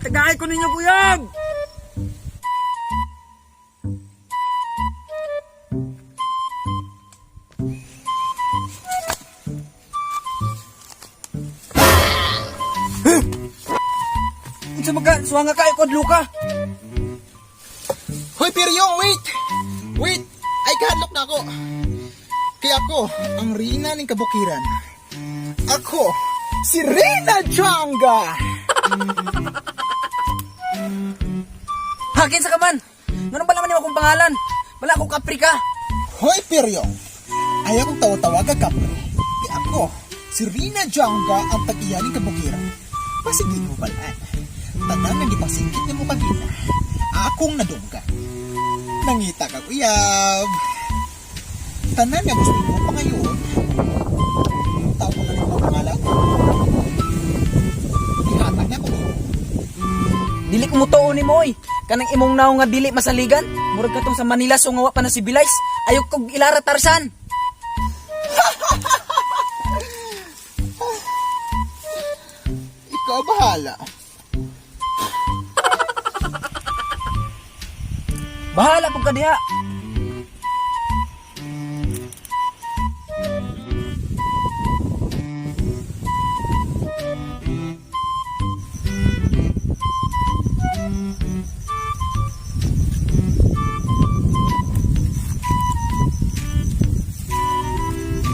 Tagay ko ninyo, kuyab! Unsa suwanga ka ikod luka? Hoy, Piryong, wait! Wait! Ay, kahadlok na ako. Kaya ako, ang Rina ng kabukiran. Ako, si Rina Janga! Hakin sa kaman! Ganun ba naman yung akong pangalan? Wala akong kapri ka! Hoy, Piryong! Ay akong tawag-tawag kapre. Kaya ako, si Rina Janga ang tag-iyaning kabukiran. Pasigit mo balaan. Tanang nang ipasingkit niya mo kagina. Akong nadungga. Nangita ka, kuyab. Tanan nga gusto mo pa ngayon. Tao mo na rin ang pangalan. Ihatag niya ko. Dili ko mo tuon ni Moy. Kanang imong naong nga dili masaligan. Murag ka tong sa Manila so ngawa pa na si Bilays. Ayok kog ilara Tarsan. Ikaw bahala. Bahala pag kadiha.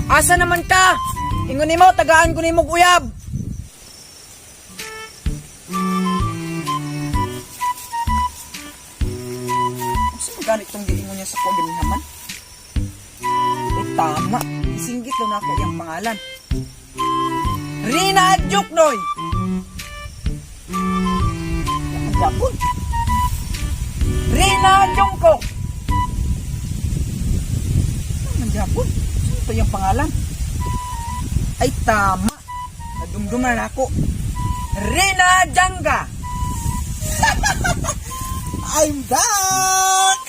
Asa naman ka? Ingon nimo tagaan ko nimo kuyab. Ganit itong giingon niya sa kodin naman. Eh, tama. Isinggit lang ako yung pangalan. Rina Juknoy! Ang Japon. Rina Jungkook! Ang Japon. Sino ito yung pangalan? Ay, tama. Nadumduman na ako. Rina Janga! I'm back!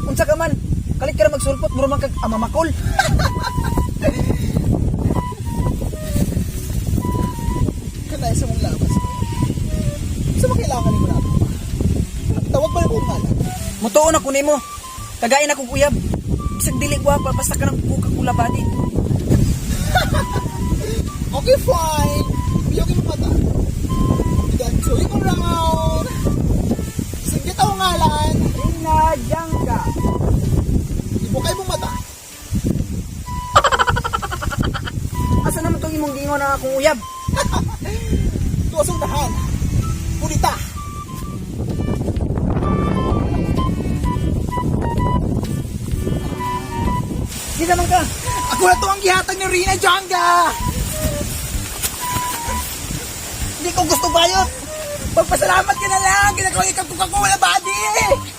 Unsa ka man, kalit ka na magsulpot, muro man kag amamakol. Kanay sa mong labas ko. Sa makailangan mo natin. Tawag ba na kong malam? Mutuon ako nimo. Tagain ako kuyab. Bisag dili gwapa basta ka ng Coca-Cola body. Okay, fine. Biyogin mo mata. Gansuli ko round. Sige tao ngalan. Rina Janga. Ibukay mong mata. Asa naman itong imong gingon na akong uyab? Tuwas ang dahan. Pulita. Di naman ka. Ako na to ang gihatag ni Rina Janga. Hindi ko gusto bayot. Pagpasalamat ka na lang. Ginagawa ikaw Coca-Cola body.